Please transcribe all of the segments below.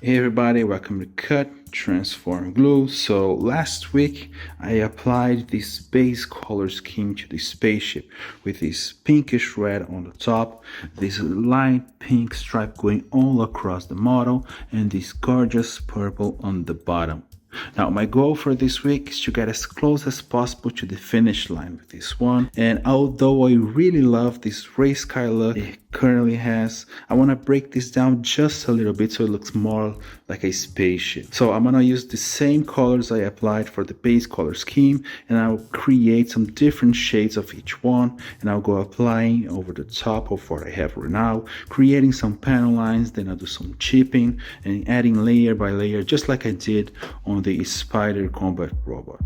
Hey everybody, welcome to Cut, Transform, Glue. So last week I applied this base color scheme to the spaceship with this pinkish red on the top, this light pink stripe going all across the model, and this gorgeous purple on the bottom. Now my goal for this week is to get as close as possible to the finish line with this one, and although I really love this race car look it currently has, I want to break this down just a little bit so it looks more like a spaceship. So I'm gonna use the same colors I applied for the base color scheme, and I'll create some different shades of each one, and I'll go applying over the top of what I have right now, creating some panel lines. Then I'll do some chipping and adding layer by layer, just like I did on the Spider Combat Robot.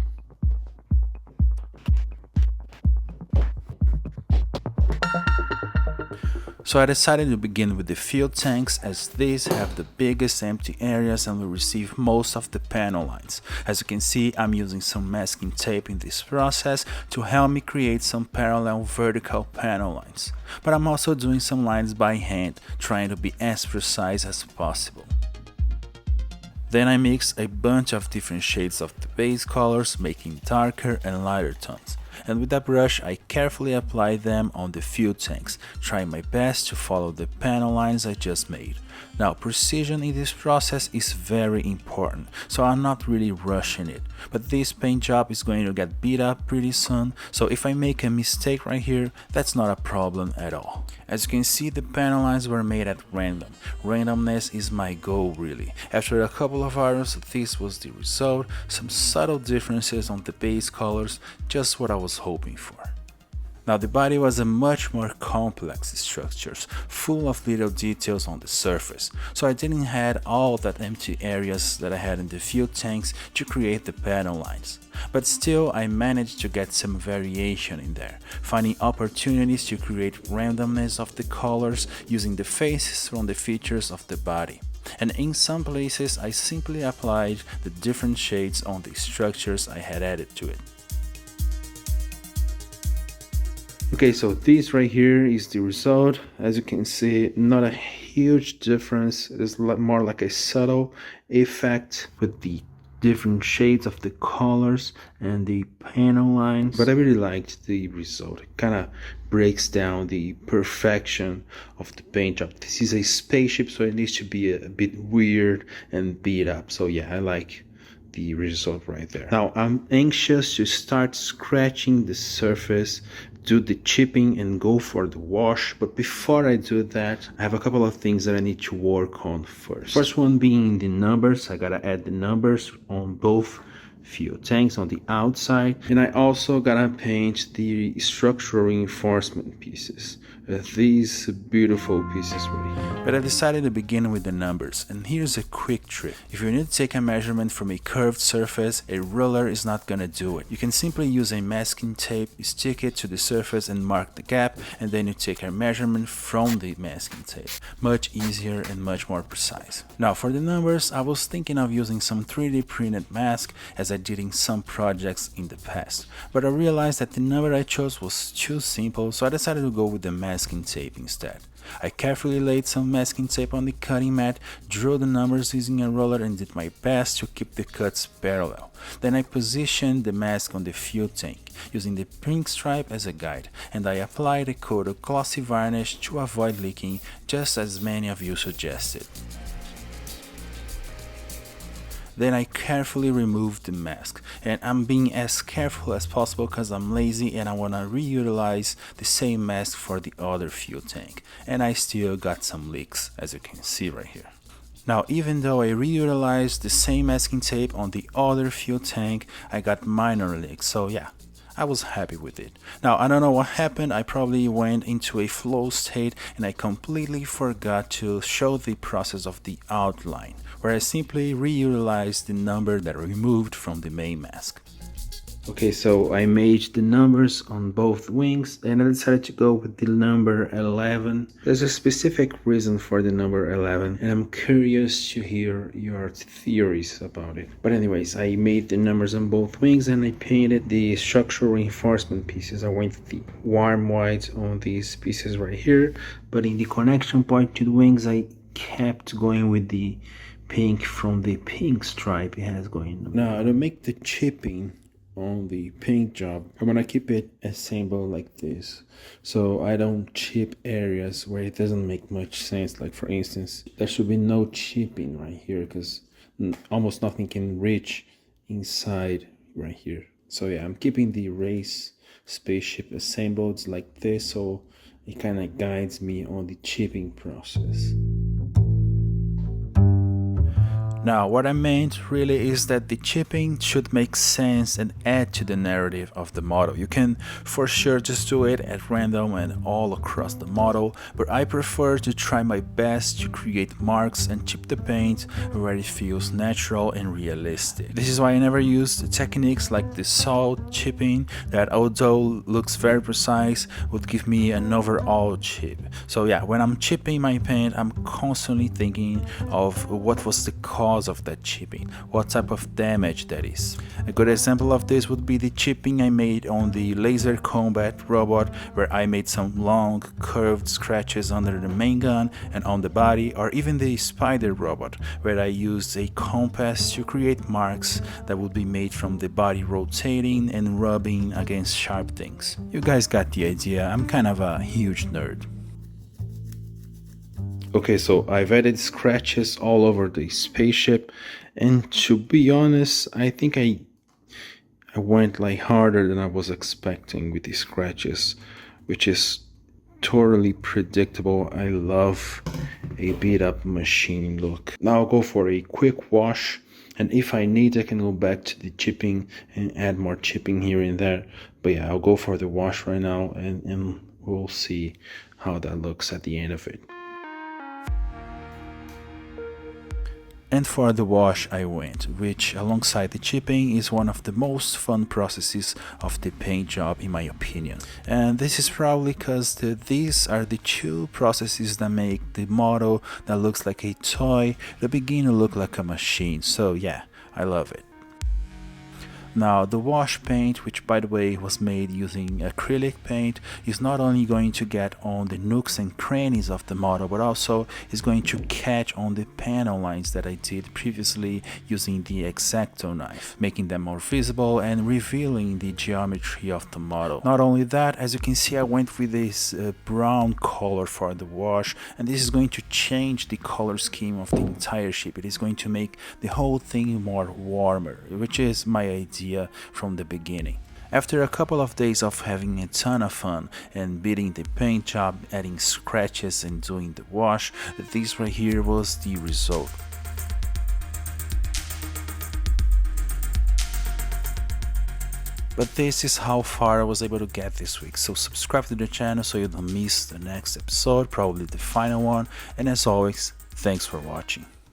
So I decided to begin with the fuel tanks, as these have the biggest empty areas and will receive most of the panel lines. As you can see, I'm using some masking tape in this process to help me create some parallel vertical panel lines. But I'm also doing some lines by hand, trying to be as precise as possible. Then I mix a bunch of different shades of the base colors, making darker and lighter tones. And with a brush I carefully apply them on the fuel tanks, trying my best to follow the panel lines I just made. Now precision in this process is very important, so I'm not really rushing it, but this paint job is going to get beat up pretty soon, so if I make a mistake right here, that's not a problem at all. As you can see, the panel lines were made at random. Randomness is my goal really. After a couple of hours, this was the result, some subtle differences on the base colors, just what I was hoping for. Now the body was a much more complex structure, full of little details on the surface, so I didn't have all that empty areas that I had in the fuel tanks to create the panel lines. But still I managed to get some variation in there, finding opportunities to create randomness of the colors using the faces from the features of the body. And in some places I simply applied the different shades on the structures I had added to it. Okay, so this right here is the result. As you can see, not a huge difference. It's more like a subtle effect with the different shades of the colors and the panel lines, but I really liked the result. It kind of breaks down the perfection of the paint job. This is a spaceship, so it needs to be a bit weird and beat up. So yeah, I like the result right there. Now I'm anxious to start scratching the surface, do the chipping and go for the wash, but before I do that I have a couple of things that I need to work on first. First one being the numbers. I gotta add the numbers on both fuel tanks on the outside, and I also gotta paint the structural reinforcement pieces, these beautiful pieces right here. But I decided to begin with the numbers, and here's a quick trick. If you need to take a measurement from a curved surface, a ruler is not gonna do it. You can simply use a masking tape, stick it to the surface and mark the gap, and then you take a measurement from the masking tape. Much easier and much more precise. Now for the numbers, I was thinking of using some 3D printed mask, as I did in some projects in the past, but I realized that the number I chose was too simple, so I decided to go with the masking tape instead. I carefully laid some masking tape on the cutting mat, drew the numbers using a roller, and did my best to keep the cuts parallel. Then I positioned the mask on the fuel tank, using the pink stripe as a guide, and I applied a coat of glossy varnish to avoid leaking, just as many of you suggested. Then I carefully removed the mask, and I'm being as careful as possible because I'm lazy and I want to reutilize the same mask for the other fuel tank, and I still got some leaks, as you can see right here. Now even though I reutilized the same masking tape on the other fuel tank, I got minor leaks, so yeah, I was happy with it. Now I don't know what happened, I probably went into a flow state and I completely forgot to show the process of the outline, where I simply reutilized the number that I removed from the main mask. Okay, so I made the numbers on both wings and I decided to go with the number 11. There's a specific reason for the number 11 and I'm curious to hear your theories about it. But anyways, I made the numbers on both wings and I painted the structural reinforcement pieces. I went with the warm white on these pieces right here, but in the connection point to the wings I kept going with the pink from the pink stripe it has going on. Now to make the chipping on the paint job, I'm gonna keep it assembled like this, so I don't chip areas where it doesn't make much sense. Like for instance, there should be no chipping right here because almost nothing can reach inside right here. So yeah, I'm keeping the Race Spaceship assembled like this, so it kind of guides me on the chipping process. Now, what I meant really is that the chipping should make sense and add to the narrative of the model. You can for sure just do it at random and all across the model, but I prefer to try my best to create marks and chip the paint where it feels natural and realistic. This is why I never use techniques like the salt chipping that, although looks very precise, would give me an overall chip. So yeah, when I'm chipping my paint, I'm constantly thinking of what was the cause of that chipping, what type of damage that is. A good example of this would be the chipping I made on the laser combat robot, where I made some long curved scratches under the main gun and on the body, or even the spider robot, where I used a compass to create marks that would be made from the body rotating and rubbing against sharp things. You guys got the idea. I'm kind of a huge nerd. Okay, so I've added scratches all over the spaceship, and to be honest, I think I went like harder than I was expecting with the scratches, which is totally predictable. I love a beat up machine look. Now I'll go for a quick wash, and if I need, I can go back to the chipping and add more chipping here and there. But yeah, I'll go for the wash right now, and we'll see how that looks at the end of it. And for the wash I went, which alongside the chipping is one of the most fun processes of the paint job in my opinion. And this is probably because these are the two processes that make the model that looks like a toy to begin to look like a machine. So yeah, I love it. Now the wash paint, which by the way was made using acrylic paint, is not only going to get on the nooks and crannies of the model, but also is going to catch on the panel lines that I did previously using the X-Acto knife, making them more visible and revealing the geometry of the model. Not only that, as you can see, I went with this brown color for the wash, and this is going to change the color scheme of the entire ship. It is going to make the whole thing more warmer, which is my idea from the beginning. After a couple of days of having a ton of fun and beating the paint job, adding scratches and doing the wash, this right here was the result. But this is how far I was able to get this week, so subscribe to the channel so you don't miss the next episode, probably the final one, and as always, thanks for watching.